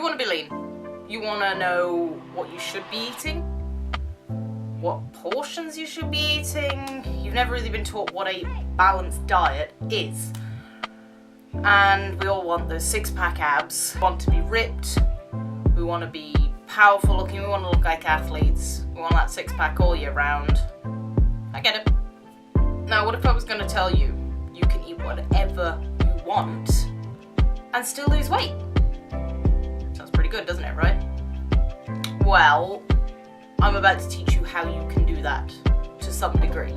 want to be lean. You want to know what you should be eating, what portions you should be eating. You've never really been taught what a balanced diet is. And we all want those six-pack abs. We want to be ripped. We want to be powerful looking. We want to look like athletes. We want that six-pack all year round. I get it. Now, what if I was going to tell you you can eat whatever you want and still lose weight? Sounds pretty good, doesn't it, right? Well, I'm about to teach you how you can do that to some degree.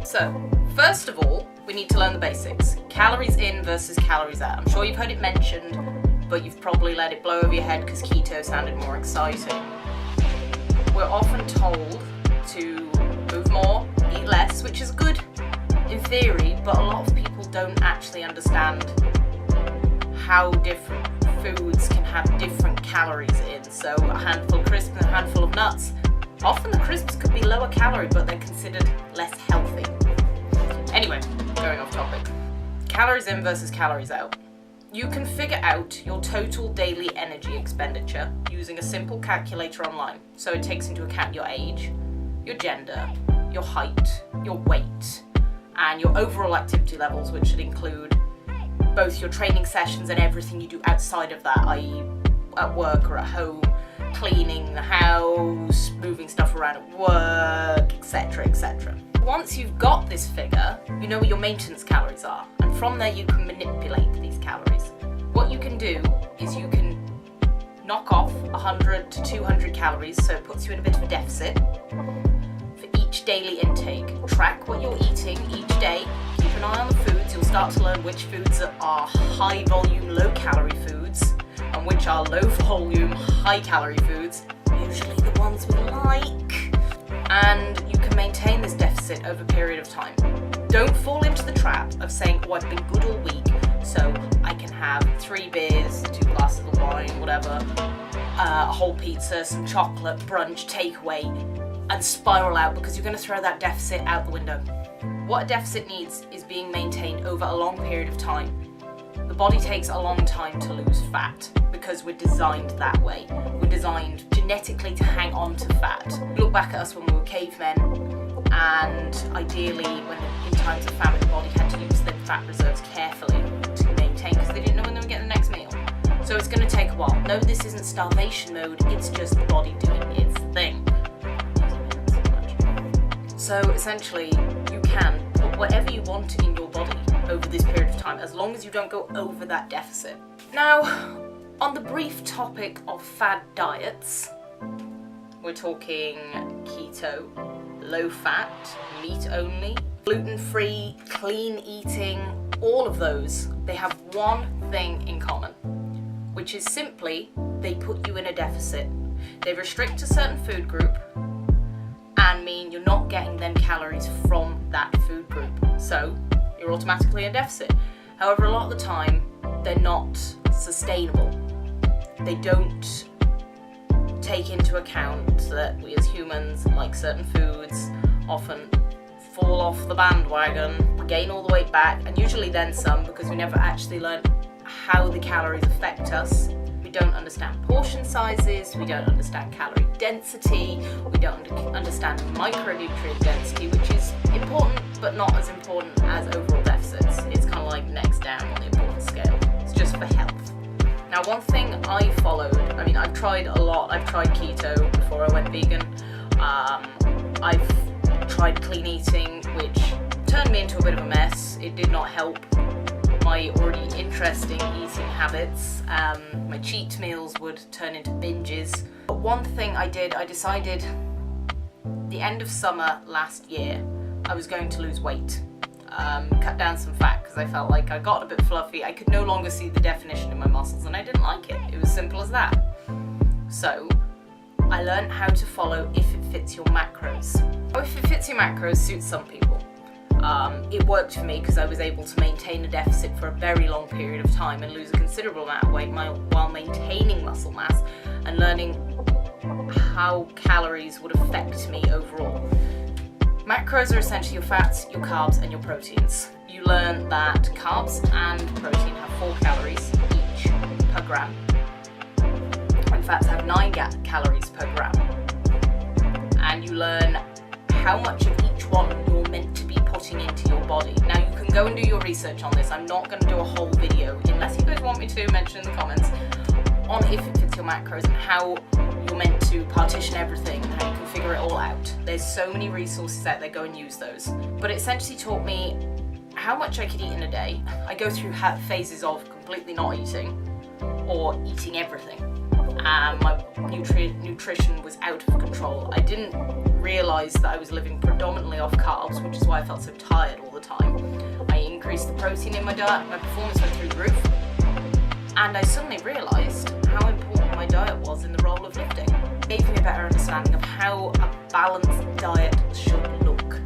So, first of all, we need to learn the basics. Calories in versus calories out. I'm sure you've heard it mentioned, but you've probably let it blow over your head because keto sounded more exciting. We're often told to move more, eat less, which is good in theory, but a lot of people don't actually understand how different foods can have different calories in. So a handful of crisps and a handful of nuts. Often the crisps could be lower calorie, but they're considered less healthy. Anyway, going off topic. Calories in versus calories out. You can figure out your total daily energy expenditure using a simple calculator online. So it takes into account your age, your gender, your height, your weight, and your overall activity levels, which should include both your training sessions and everything you do outside of that, i.e. at work or at home, cleaning the house, moving stuff around at work, etc., etc. Once you've got this figure, you know what your maintenance calories are, and from there you can manipulate these calories. What you can do is you can knock off 100 to 200 calories, so it puts you in a bit of a deficit for each daily intake. Track what you're eating each day, keep an eye on the foods. You'll start to learn which foods are high volume, low calorie foods, and which are low volume, high calorie foods, usually the ones we like. And you can maintain this deficit over a period of time. Don't fall into the trap of saying, oh, I've been good all week, so I can have 3 beers, 2 glasses of wine, whatever, a whole pizza, some chocolate, brunch, takeaway, and spiral out, because you're going to throw that deficit out the window. What a deficit needs is being maintained over a long period of time. The body takes a long time to lose fat because we're designed that way. We're designed genetically to hang on to fat. Look back at us when we were cavemen, and ideally when in times of famine the body had to use their fat reserves carefully to maintain, because they didn't know when they would get the next meal. So it's going to take a while. No, this isn't starvation mode, it's just the body doing its thing. So essentially you can put whatever you want in your body over this period of time, as long as you don't go over that deficit. Now, on the brief topic of fad diets, we're talking keto, low fat, meat only, gluten-free, clean eating, all of those, they have one thing in common, which is simply they put you in a deficit. They restrict a certain food group and mean you're not getting them calories from that food group. So you're automatically in deficit. However, a lot of the time, they're not sustainable. They don't take into account that we as humans like certain foods, often fall off the bandwagon, we gain all the weight back, and usually then some, because we never actually learn how the calories affect us. We don't understand portion sizes, we don't understand calorie density, we don't understand micronutrient density, which is important but not as important as overall deficits. It's kind of like next down on the importance scale. It's just for health. Now, one thing I followed, I've tried a lot. I've tried keto before I went vegan. I've tried clean eating, which turned me into a bit of a mess. It did not help my already interesting eating habits. My cheat meals would turn into binges. But one thing I decided the end of summer last year, I was going to lose weight. Cut down some fat, because I felt like I got a bit fluffy. I could no longer see the definition in my muscles, and I didn't like it. It was simple as that. So I learned how to follow if it fits your macros. If it fits your macros suits some people. It worked for me because I was able to maintain a deficit for a very long period of time and lose a considerable amount of weight while maintaining muscle mass and learning how calories would affect me overall. Macros are essentially your fats, your carbs, and your proteins. You learn that carbs and protein have 4 calories each per gram. fats have 9 calories per gram. And you learn how much of each one you're meant to be putting into your body. Now you can go and do your research on this. I'm not going to do a whole video, unless you guys want me to, mention in the comments, on if it fits your macros and how you're meant to partition everything and how you can figure it all out. There's so many resources out there, go and use those. But it essentially taught me how much I could eat in a day. I go through phases of completely not eating or eating everything. My nutrition was out of control. I didn't realise that I was living predominantly off carbs, which is why I felt so tired all the time. I increased the protein in my diet, my performance went through the roof, and I suddenly realised how important my diet was in the role of lifting. It gave me a better understanding of how a balanced diet should look.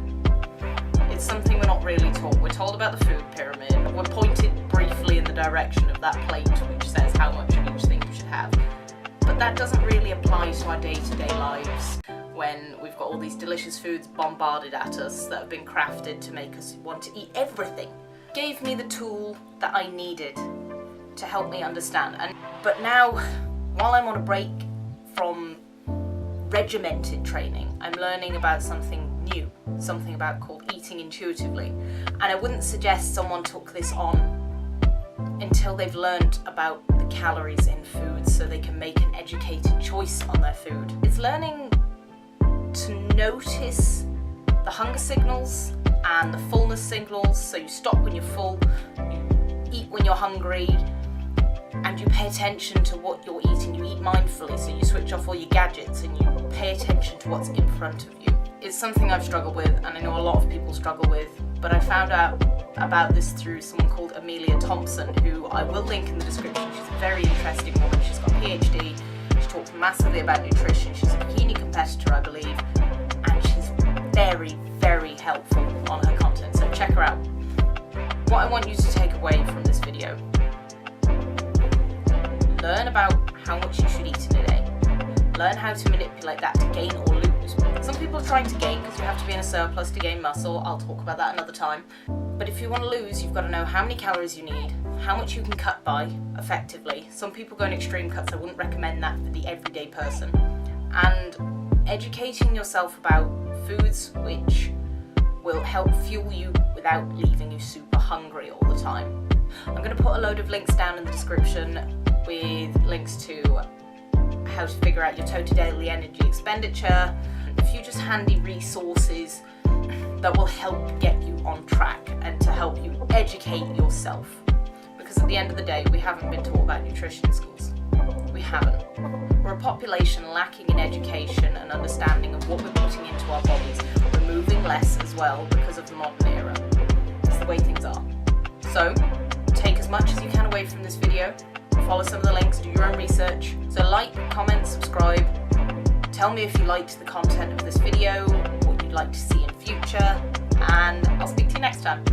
It's something we're not really taught. We're told about the food pyramid, we're pointed briefly in the direction of that plate which says how much of each thing you should have. But that doesn't really apply to our day-to-day lives when we've got all these delicious foods bombarded at us that have been crafted to make us want to eat everything. It gave me the tool that I needed to help me understand. But now, while I'm on a break from regimented training, I'm learning about something new, something about called eating intuitively. And I wouldn't suggest someone took this on until they've learned about the calories in food so they can make an educated choice on their food. It's learning to notice the hunger signals and the fullness signals, so you stop when you're full, you eat when you're hungry, and you pay attention to what you're eating. You eat mindfully, so you switch off all your gadgets and you pay attention to what's in front of you. It's something I've struggled with, and I know a lot of people struggle with, but I found out about this through someone called Amelia Thompson, who I will link in the description. She's a very interesting woman. She's got a PhD. She talks massively about nutrition. She's a bikini competitor, I believe, and she's very, very helpful on her content, so check her out. What I want you to take away from this video: learn about how much you should eat in a day. Learn how to manipulate that to gain or lose. Some people are trying to gain because you have to be in a surplus to gain muscle. I'll talk about that another time. But if you want to lose, you've got to know how many calories you need, how much you can cut by effectively. Some people go in extreme cuts. I wouldn't recommend that for the everyday person. And educating yourself about foods which will help fuel you without leaving you super hungry all the time. I'm going to put a load of links down in the description with links to how to figure out your total daily energy expenditure, a few just handy resources that will help get you on track and to help you educate yourself. Because at the end of the day, we haven't been taught about nutrition in schools. We haven't. We're a population lacking in education and understanding of what we're putting into our bodies. We're moving less as well because of the modern era. It's the way things are. So, take as much as you can away from this video. Follow some of the links, do your own research. So like, comment, subscribe. Tell me if you liked the content of this video, what you'd like to see in future, and I'll speak to you next time.